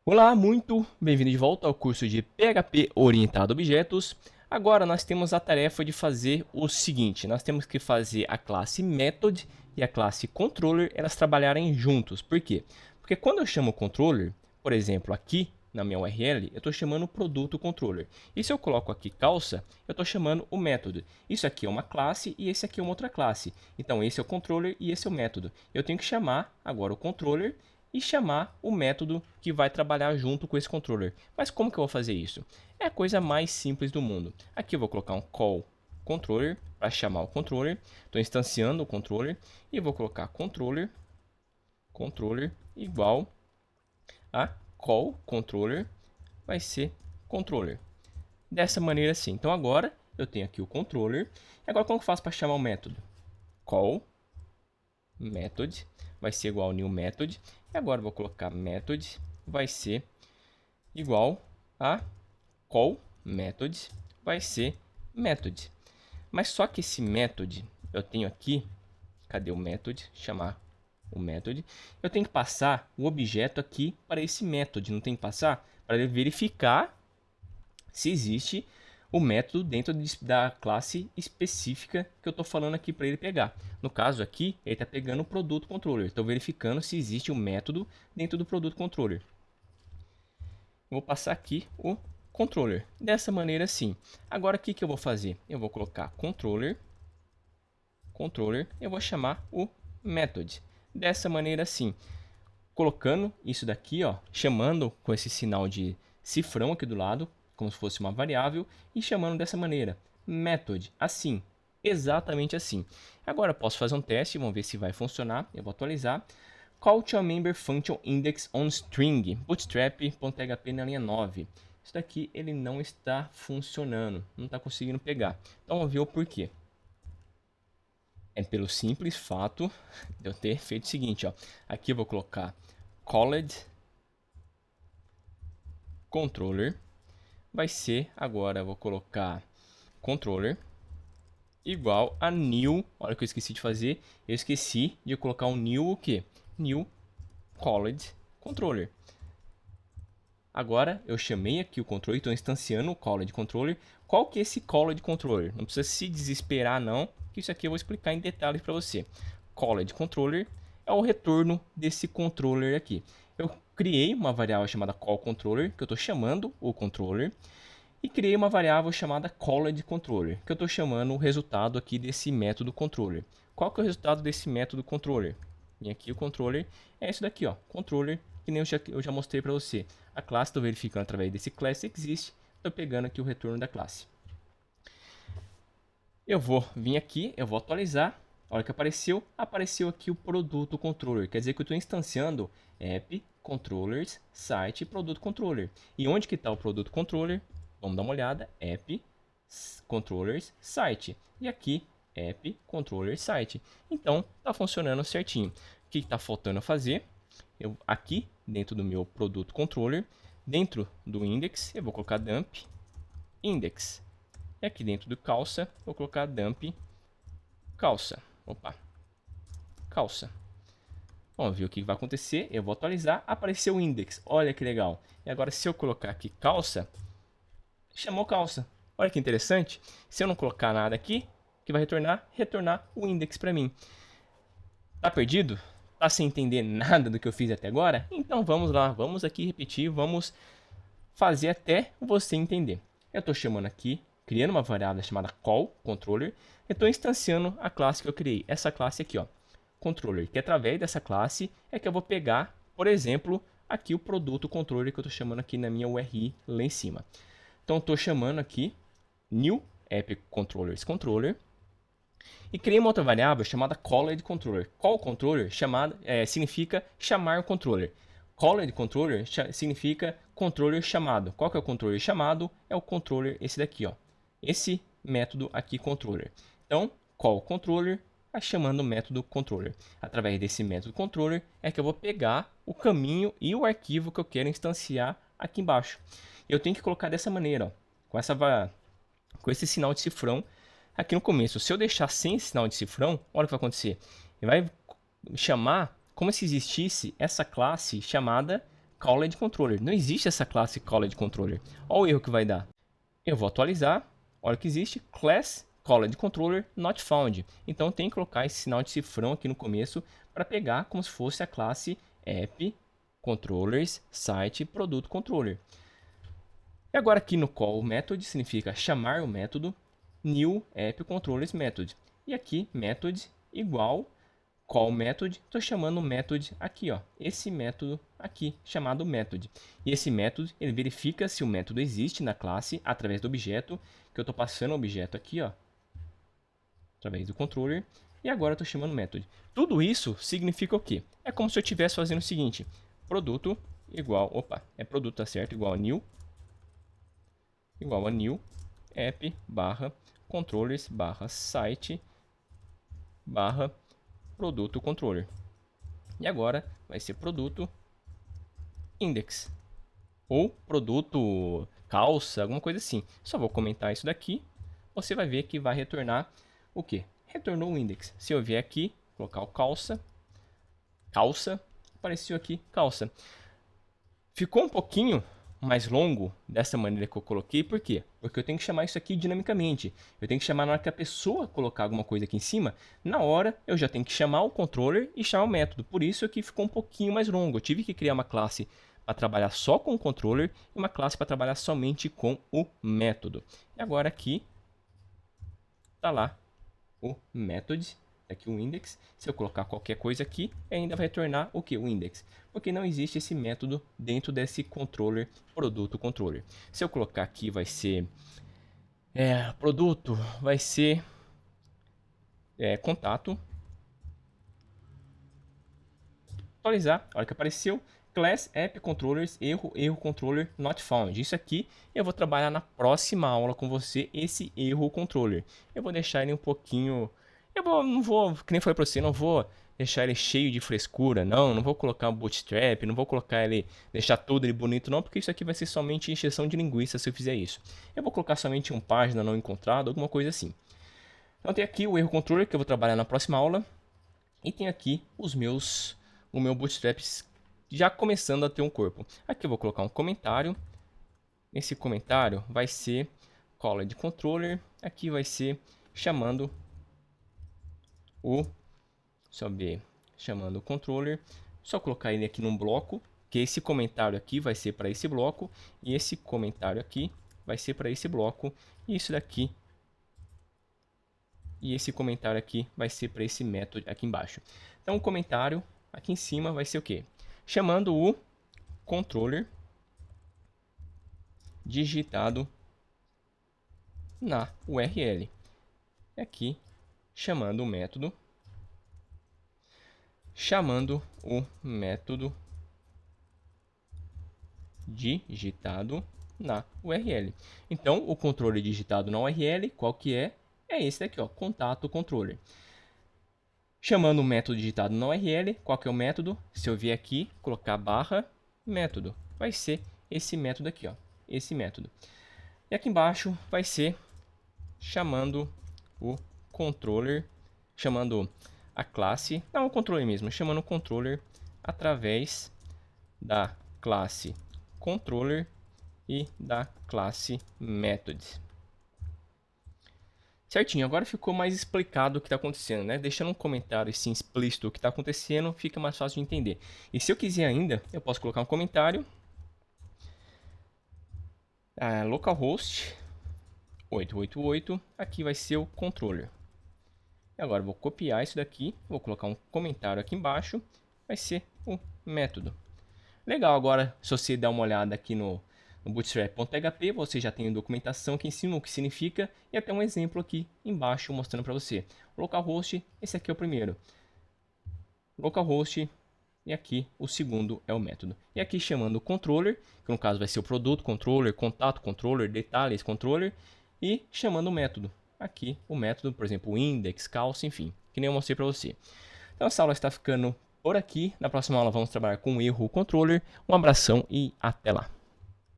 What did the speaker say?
Olá, muito bem-vindo de volta ao curso de PHP orientado a objetos. Agora nós temos a tarefa de fazer o seguinte, nós temos que fazer a classe method e a classe controller elas trabalharem juntos. Por quê? Porque quando eu chamo o controller, por exemplo, aqui na minha URL, eu estou chamando o produto controller. E se eu coloco aqui calça, eu estou chamando o método. Isso aqui é uma classe e esse aqui é uma outra classe. Então esse é o controller e esse é o método. Eu tenho que chamar agora o controller e chamar o método que vai trabalhar junto com esse controller. Mas como que eu vou fazer isso? É a coisa mais simples do mundo. Aqui eu vou colocar um call controller para chamar o controller. Estou instanciando o controller e vou colocar controller igual a call controller vai ser controller. Dessa maneira assim. Então agora eu tenho aqui o controller. E agora como que eu faço para chamar o método? Call method vai ser igual ao new method. E agora eu vou colocar method vai ser igual a call method vai ser method. Mas só que esse method eu tenho aqui, cadê o method? Chamar o method. Eu tenho que passar o objeto aqui para esse method, não tem que passar? Para ele verificar se existe o método dentro da classe específica que eu estou falando aqui para ele pegar. No caso aqui, ele está pegando o produto controller. Estou verificando se existe um método dentro do produto controller. Vou passar aqui o controller. Dessa maneira sim. Agora o que eu vou fazer? Eu vou colocar controller, eu vou chamar o method. Dessa maneira sim. Colocando isso daqui, ó, chamando com esse sinal de cifrão aqui do lado, como se fosse uma variável, e chamando dessa maneira, method, assim, exatamente assim. Agora eu posso fazer um teste, vamos ver se vai funcionar, eu vou atualizar. Call to a member function index on string, bootstrap.php na linha 9. Isso daqui ele não está funcionando, não está conseguindo pegar. Então vamos ver o porquê. É pelo simples fato de eu ter feito o seguinte, ó. Aqui eu vou colocar called controller. Vai ser, agora eu vou colocar controller igual a new. Olha o que eu esqueci de fazer. Eu esqueci de colocar um new o quê? New called controller. Agora eu chamei aqui o controller, estou instanciando o called controller. Qual que é esse called controller? Não precisa se desesperar não, que isso aqui eu vou explicar em detalhes para você. Called controller é o retorno desse controller aqui. Eu criei uma variável chamada callController, que eu estou chamando o controller, e criei uma variável chamada called_controller, que eu estou chamando o resultado aqui desse método controller. Qual que é o resultado desse método controller? E aqui o controller é isso daqui, ó, controller, que nem eu já mostrei para você. A classe estou verificando através desse class existe, estou pegando aqui o retorno da classe. Eu vou vir aqui, eu vou atualizar. A hora que apareceu, apareceu aqui o produto controller. Quer dizer que eu estou instanciando app, controllers, site, produto controller. E onde que está o produto controller? Vamos dar uma olhada. App, controllers, site. E aqui, app, controllers, site. Então, está funcionando certinho. O que está faltando fazer? Eu, aqui, dentro do meu produto controller, dentro do index, eu vou colocar dump index. E aqui dentro do calça, vou colocar dump calça. Opa, calça. Vamos ver o que vai acontecer. Eu vou atualizar. Apareceu o index. Olha que legal. E agora, se eu colocar aqui calça, chamou calça. Olha que interessante. Se eu não colocar nada aqui, o que vai retornar o index para mim. Tá perdido? Tá sem entender nada do que eu fiz até agora? Então vamos lá. Vamos aqui repetir. Vamos fazer até você entender. Eu estou chamando aqui, criando uma variável chamada callController. Eu estou instanciando a classe que eu criei. Essa classe aqui, ó, controller, que através dessa classe é que eu vou pegar, por exemplo, aqui o produto controller que eu estou chamando aqui na minha URI lá em cima. Então estou chamando aqui new app controllers controller e criei uma outra variável chamada called_controller. Call_controller significa chamar o controller. Called_controller significa controller chamado. Qual que é o controller chamado? É o controller esse daqui, ó. Esse método aqui controller. Então, call_controller chamando o método controller. Através desse método controller é que eu vou pegar o caminho e o arquivo que eu quero instanciar aqui embaixo. Eu tenho que colocar dessa maneira, ó, com esse sinal de cifrão aqui no começo. Se eu deixar sem esse sinal de cifrão, olha o que vai acontecer. Ele vai chamar como se existisse essa classe chamada called controller. Não existe essa classe called controller. Olha o erro que vai dar. Eu vou atualizar. Olha que existe class called controller not found. Então eu tenho que colocar esse sinal de cifrão aqui no começo para pegar como se fosse a classe app controllers site produto controller. E agora aqui no call method significa chamar o método new app controllers method. E aqui method igual call method, estou chamando o method aqui, ó, esse método aqui chamado method. E esse método ele verifica se o método existe na classe através do objeto, que eu estou passando o objeto aqui, ó, através do controller. E agora eu estou chamando o método. Tudo isso significa o quê? É como se eu estivesse fazendo o seguinte: produto igual, opa, é produto, tá certo? Igual a new app barra controllers barra site barra produto controller. E agora vai ser produto index ou produto calça, alguma coisa assim. Só vou comentar isso daqui. Você vai ver que vai retornar o que? Retornou o index. Se eu vier aqui, colocar o calça, apareceu aqui calça. Ficou um pouquinho mais longo dessa maneira que eu coloquei, por quê? Porque eu tenho que chamar isso aqui dinamicamente. Eu tenho que chamar na hora que a pessoa colocar alguma coisa aqui em cima, na hora eu já tenho que chamar o controller e chamar o método. Por isso aqui ficou um pouquinho mais longo. Eu tive que criar uma classe para trabalhar só com o controller e uma classe para trabalhar somente com o método. E agora aqui tá lá o method, aqui o index. Se eu colocar qualquer coisa aqui, ainda vai retornar o que? O index. Porque não existe esse método dentro desse controller, produto controller. Se eu colocar aqui, vai ser produto, vai ser contato. Atualizar, a hora que apareceu, class app controllers, erro controller not found. Isso aqui eu vou trabalhar na próxima aula com você, esse erro controller. Eu vou deixar ele um pouquinho... não vou, que nem falei pra você, não vou deixar ele cheio de frescura, não vou colocar um bootstrap, não vou colocar ele, deixar todo ele bonito não, porque isso aqui vai ser somente encheção de linguiça se eu fizer isso. Eu vou colocar somente uma página não encontrada, alguma coisa assim. Então tem aqui o erro controller que eu vou trabalhar na próxima aula, e tem aqui o meu bootstrap já começando a ter um corpo. Aqui eu vou colocar um comentário, esse comentário vai ser called controller, aqui vai ser chamando o chamando o controller, só colocar ele aqui num bloco, que esse comentário aqui vai ser para esse bloco, e esse comentário aqui vai ser para esse bloco, e isso daqui, e esse comentário aqui vai ser para esse método aqui embaixo. Então o comentário aqui em cima vai ser o quê? Chamando o controller digitado na URL. Aqui chamando o método digitado na URL. Então, o controller digitado na URL, qual que é? É esse daqui, ó, contato controller. Chamando o método digitado na URL, qual que é o método? Se eu vier aqui, colocar barra método, vai ser esse método aqui, ó, esse método. E aqui embaixo vai ser chamando o controller, chamando a classe, não, o controller mesmo, chamando o controller através da classe controller e da classe method. Certinho, agora ficou mais explicado o que está acontecendo, né? Deixando um comentário assim explícito o que está acontecendo, fica mais fácil de entender. E se eu quiser ainda, eu posso colocar um comentário. Localhost 888, aqui vai ser o controller. E agora eu vou copiar isso daqui, vou colocar um comentário aqui embaixo, vai ser o método. Legal, agora se você der uma olhada aqui no bootstrap.php, você já tem a documentação aqui em cima, o que significa, e até um exemplo aqui embaixo mostrando para você. Localhost, esse aqui é o primeiro. Localhost, e aqui o segundo é o método. E aqui chamando o controller, que no caso vai ser o produto controller, contato controller, detalhes controller, e chamando o método. Aqui o método, por exemplo, o index, calça, enfim, que nem eu mostrei para você. Então essa aula está ficando por aqui. Na próxima aula vamos trabalhar com o erro controller. Um abração e até lá.